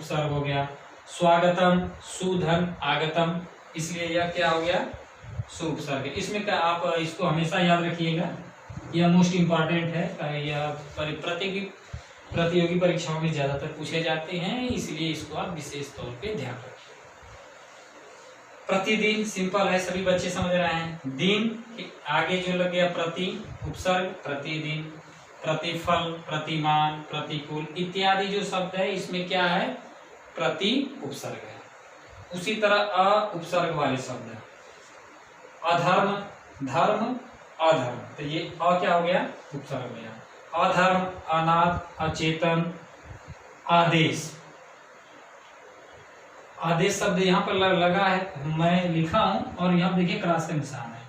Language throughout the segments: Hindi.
उपसर्ग हो गया। स्वागतम, सुधन, आगतम, इसलिए यह क्या हो गया, सु उपसर्ग। इसमें क्या आप इसको हमेशा याद रखिएगा, यह मोस्ट इम्पॉर्टेंट है, यह प्रतियोगी परीक्षाओं में ज्यादातर पूछे जाते हैं, इसलिए इसको आप विशेष तौर पे ध्यान रखिए। प्रतिदिन सिंपल है, सभी बच्चे समझ रहे हैं। दिन के आगे जो लग गया प्रति उपसर्ग, प्रतिदिन, प्रतिफल, प्रतिमान, प्रतिकूल इत्यादि जो शब्द है इसमें क्या है, प्रति उपसर्ग है। उसी तरह अ उपसर्ग वाले शब्द है, अधर्म, धर्म, अधर्म, तो ये अ क्या हो गया, उपसर्ग हो गया। अधर्म, अनाथ, अचेतन, आदेश, आदेश शब्द यहाँ पर लगा है, मैं लिखा हूं और यहाँ देखिए क्रॉस का निशान है।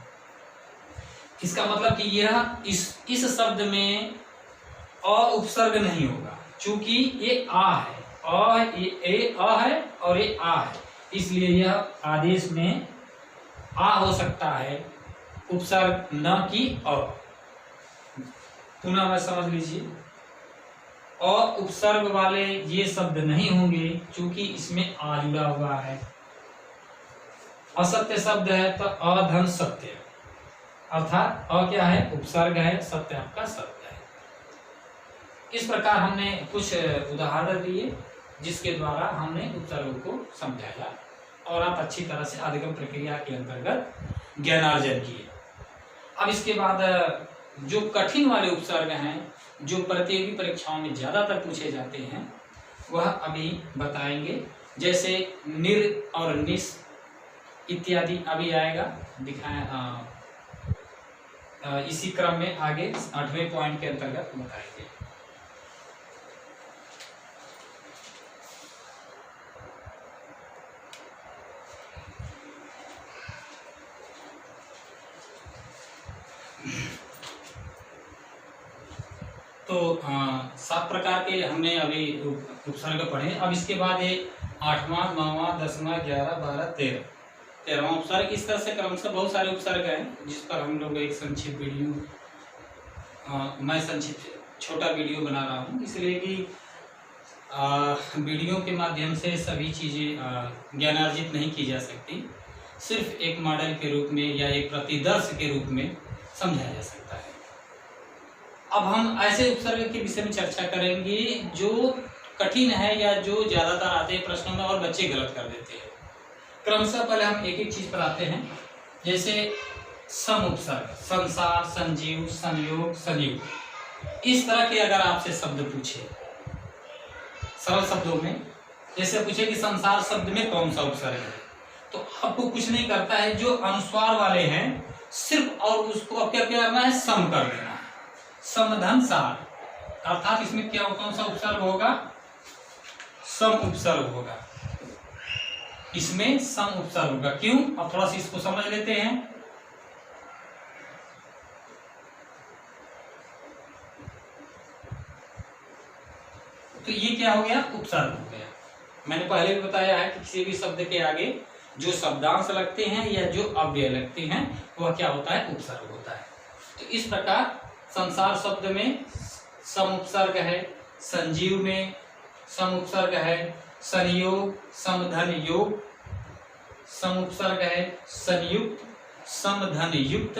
इसका मतलब कि यह इस शब्द में अ उपसर्ग नहीं होगा, चूंकि ये आ है, ये अ है और ये आ है, इसलिए यह आदेश में आ हो सकता है, उपसर्ग न कि अ। पुनः मैं समझ लीजिए, अ उपसर्ग वाले ये शब्द नहीं होंगे, क्योंकि इसमें आ जुड़ा हुआ है। असत्य शब्द है तो अधन सत्य, अर्थात अ क्या है, उपसर्ग है, सत्य आपका सत्य है। इस प्रकार हमने कुछ उदाहरण दिए जिसके द्वारा हमने उपसर्गों को समझाया और आप अच्छी तरह से अधिगम प्रक्रिया के अंतर्गत ज्ञानार्जन किए। अब इसके बाद जो कठिन वाले उपसर्ग हैं, जो प्रतियोगी परीक्षाओं में ज्यादातर पूछे जाते हैं, वह अभी बताएंगे। जैसे निर और निस इत्यादि अभी आएगा, दिखाएं इसी क्रम में आगे 8वें पॉइंट के अंतर्गत बताएंगे। तो 7 प्रकार के हमने अभी उपसर्ग पढ़े। अब इसके बाद ये 8वां, 9वां, 10वां, 11, 12, 13वां उपसर्ग, इस तरह से क्रमशः बहुत सारे उपसर्ग हैं जिस पर हम लोग एक संक्षिप्त वीडियो मैं संक्षिप्त छोटा वीडियो बना रहा हूँ, इसलिए कि वीडियो के माध्यम से सभी चीज़ें ज्ञानार्जित नहीं की जा सकती, सिर्फ एक मॉडल के रूप में या एक प्रतिदर्श के रूप में समझाया जा सकता है। अब हम ऐसे उपसर्ग के विषय में चर्चा करेंगे जो कठिन है या जो ज्यादातर आते हैं प्रश्नों में और बच्चे गलत कर देते हैं। क्रमशः पहले हम एक एक चीज पर आते हैं, जैसे सम उपसर्ग, संसार, संजीव, संयोग, संयुक्त। इस तरह के अगर आपसे शब्द पूछे सरल शब्दों में, जैसे पूछे कि संसार शब्द में कौन सा उपसर्ग है, तो आपको कुछ नहीं करता है, जो अनुस्वार वाले हैं सिर्फ और उसको अब क्या करना है, सम कर देना है। समधन सार, अर्थात इसमें क्या कौन सा उपसर्ग होगा, सम उपसर्ग होगा, इसमें सम उपसर्ग होगा। क्यों, अब थोड़ा सा इसको समझ लेते हैं। तो ये क्या हो गया, उपसर्ग हो गया। मैंने पहले भी बताया है कि किसी भी शब्द के आगे जो शब्दांश लगते हैं या जो अव्यय लगते हैं वह क्या होता है, उपसर्ग होता है। तो इस प्रकार संसार शब्द में सम उपसर्ग है, संजीव में सम उपसर्ग है, संयोग, समधन योग सम उपसर्ग है, संयुक्त, समधन युक्त,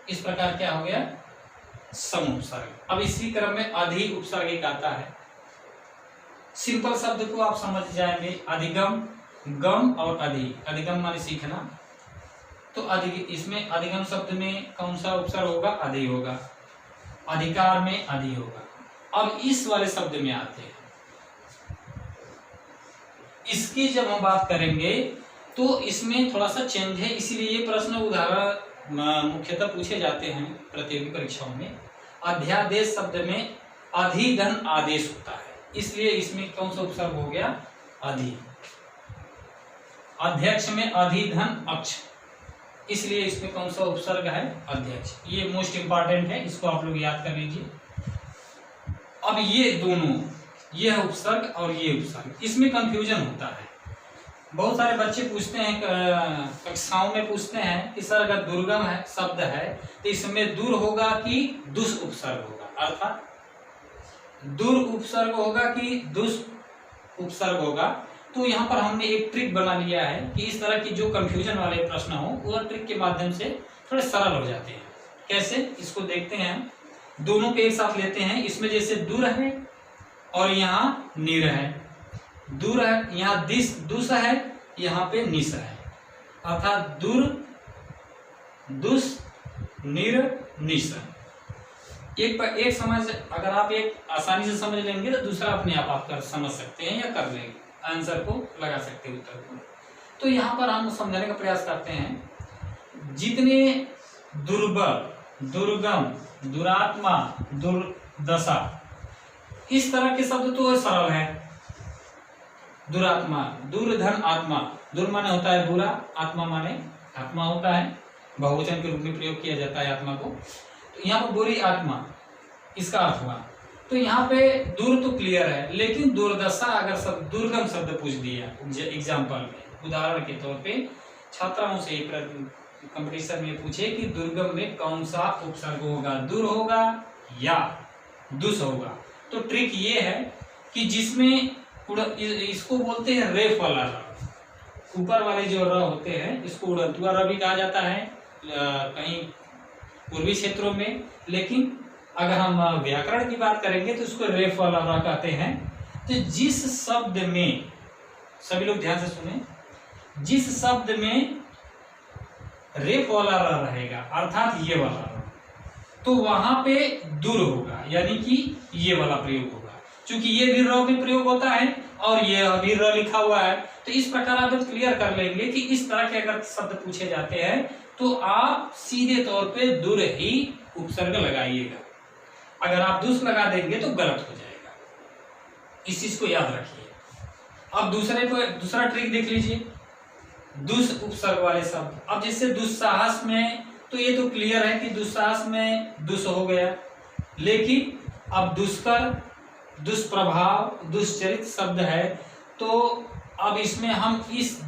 इस प्रकार क्या हो गया, सम उपसर्ग। अब इसी क्रम में अधि उपसर्ग एक आता है। सिंपल शब्द को आप समझ जाएंगे, अधिगम, गम और अधि। अधिगम माने सीखना, तो इसमें अधिगम शब्द में कौन सा उपसर्ग होगा, अधि होगा। अधिकार में अधि होगा। अब इस वाले शब्द में आते हैं, इसकी जब हम बात करेंगे तो इसमें थोड़ा सा चेंज है, इसीलिए ये प्रश्न उदाहरण मुख्यतः पूछे जाते हैं प्रतियोगी परीक्षाओं में। अध्यादेश शब्द में अधिधन आदेश होता है, इसलिए इसमें कौन सा उपसर्ग हो गया, अधि। अध्यक्ष में अधिधन अक्ष, इसलिए इसमें कौन सा उपसर्ग है, अध्यक्ष। ये मोस्ट इंपॉर्टेंट है, इसको आप लोग याद कर लीजिए। अब ये दोनों, ये है उपसर्ग और ये उपसर्ग, इसमें कंफ्यूजन होता है। बहुत सारे बच्चे पूछते हैं, कक्षाओं में पूछते हैं कि सर अगर दुर्गम है शब्द है तो इसमें दूर होगा कि दुष् उपसर्ग होगा, अर्थात दूर उपसर्ग होगा कि दुष् उपसर्ग होगा। तो यहाँ पर हमने एक ट्रिक बना लिया है कि इस तरह की जो कंफ्यूजन वाले प्रश्न हो वो ट्रिक के माध्यम से थोड़े सरल हो जाते हैं। कैसे, इसको देखते हैं। दोनों को एक साथ लेते हैं। इसमें जैसे दूर है और यहाँ निर है, दूर है, यहाँ दुस है, यहाँ पे निस है, अर्थात दूर दुस निर निस। एक समझ, अगर आप एक आसानी से समझ लेंगे तो दूसरा अपने आप कर समझ सकते हैं या कर लेंगे, आंसर को लगा सकते हैं, उत्तर को। तो यहाँ पर हम समझाने का प्रयास करते हैं, जितने दुर्बल, दुर्गम, दुरात्मा, दुर्दशा, इस तरह के शब्द तो सरल है। दुरात्मा, दुर्धन आत्मा, दुर माने होता है बुरा, आत्मा माने आत्मा होता है, बहुवचन के रूप में प्रयोग किया जाता है आत्मा को। तो यहाँ पर बुरी आत्मा, इसका अर्थ हुआ। तो यहाँ पे दूर तो क्लियर है, लेकिन दुर्दशा अगर शब्द, दुर्गम शब्द पूछ दिया एग्जाम्पल में, उदाहरण के तौर पे छात्राओं से कंपटीशन में पूछे कि दुर्गम में कौन सा उपसर्ग होगा, दुर होगा या दुस होगा। तो ट्रिक ये है कि जिसमें इसको बोलते हैं रेफ वाला र, ऊपर वाले जो र होते हैं इसको उड़ंतुआ र भी कहा जाता है कहीं पूर्वी क्षेत्रों में, लेकिन अगर हम व्याकरण की बात करेंगे तो उसको रेफ वाला र कहते हैं। तो जिस शब्द में, सभी लोग ध्यान से सुने, जिस शब्द में रेफ वाला र रहेगा अर्थात ये वाला र, तो वहां पे दूर होगा, यानी कि ये वाला प्रयोग होगा। क्योंकि ये भी र में प्रयोग होता है और ये भी र लिखा हुआ है। तो इस प्रकार आप क्लियर कर लेंगे कि इस तरह के अगर शब्द पूछे जाते हैं तो आप सीधे तौर पे दूर ही उपसर्ग लगाइएगा। अगर आप दुस लगा देंगे तो गलत हो जाएगा, इस चीज को याद रखिए। अब दूसरा ट्रिक देख लीजिए, दुस उपसर्ग वाले शब्द। अब जैसे दुस्साहस में, तो ये तो क्लियर है कि दुस्साहस में दुस हो गया, लेकिन अब दुष्कर, दुष्प्रभाव, दुष्चरित शब्द है, तो अब इसमें हम इस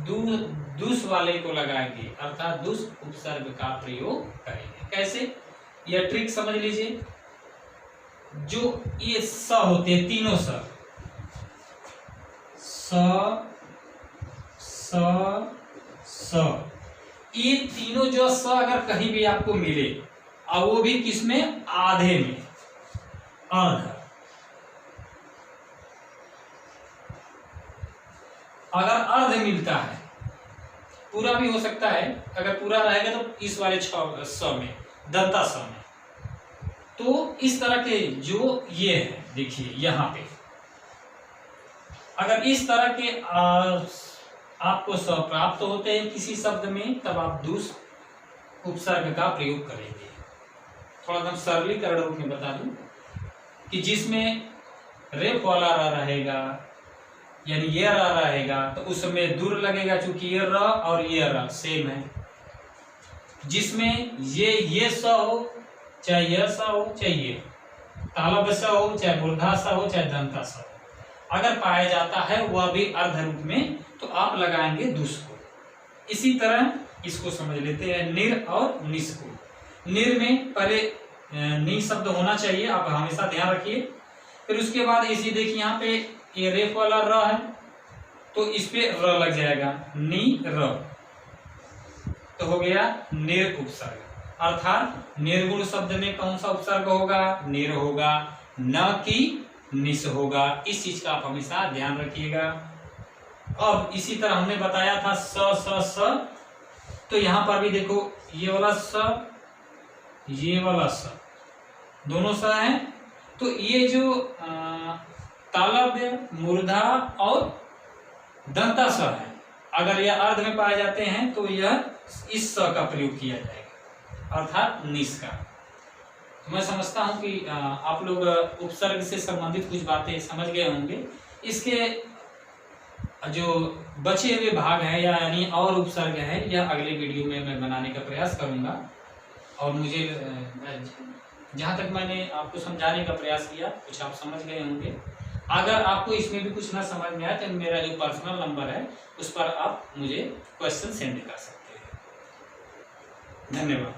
दुस वाले को लगाएंगे, अर्थात दुस उपसर्ग का प्रयोग करेंगे। कैसे, यह ट्रिक समझ लीजिए। जो ये स होते हैं, तीनों स, ये तीनों जो स अगर कहीं भी आपको मिले, और वो भी किसमें, आधे में, अर्ध। अगर अर्ध मिलता है, पूरा भी हो सकता है, अगर पूरा रहेगा तो इस वाले स में, दंता स में। तो इस तरह के जो ये है, देखिए यहाँ पे अगर इस तरह के आपको स प्राप्त होते हैं किसी शब्द में, तब आप दुस उपसर्ग का प्रयोग करेंगे। थोड़ा सा सरलीकरण रूप में बता दूं कि जिसमें रेफ वाला र रहेगा, यानी ये र रहेगा, तो उसमें दूर लगेगा, चूंकि ये र और ये र सेम है। जिसमें ये स हो, चाहे यह स हो, चाहे ये तालब स हो, चाहे मूर्धा स हो, चाहे दंता स हो, अगर पाया जाता है वह भी अर्ध रूप में, तो आप लगाएंगे दुस को। इसी तरह इसको समझ लेते हैं निर और निस को। निर में पहले नि शब्द होना चाहिए, आप हमेशा ध्यान रखिए। फिर उसके बाद इसी देखिए यहाँ पे ये रेफ वाला र है, तो इस पे र लग जाएगा, नि र, तो हो गया निर उपसर्ग। अर्थात निर्गुण शब्द में कौन सा उपसर्ग होगा, निर होगा, न कि निस होगा। इस चीज का आप हमेशा ध्यान रखिएगा। अब इसी तरह हमने बताया था स, तो यहाँ पर भी देखो ये वाला स, ये वाला स, दोनों स हैं। तो ये जो तालव्य, मूर्धा और दंता स है, अगर यह अर्ध में पाए जाते हैं तो यह इस स का प्रयोग किया जाएगा, अर्थात निस का। तो मैं समझता हूं कि आप लोग उपसर्ग से संबंधित कुछ बातें समझ गए होंगे। इसके जो बचे हुए भाग हैं या यानी और उपसर्ग है, यह अगले वीडियो में मैं बनाने का प्रयास करूंगा। और मुझे जहाँ तक मैंने आपको समझाने का प्रयास किया, कुछ आप समझ गए होंगे। अगर आपको इसमें भी कुछ ना समझ में आए तो मेरा जो पर्सनल नंबर है उस पर आप मुझे क्वेश्चन सेंड कर सकते हैं। धन्यवाद।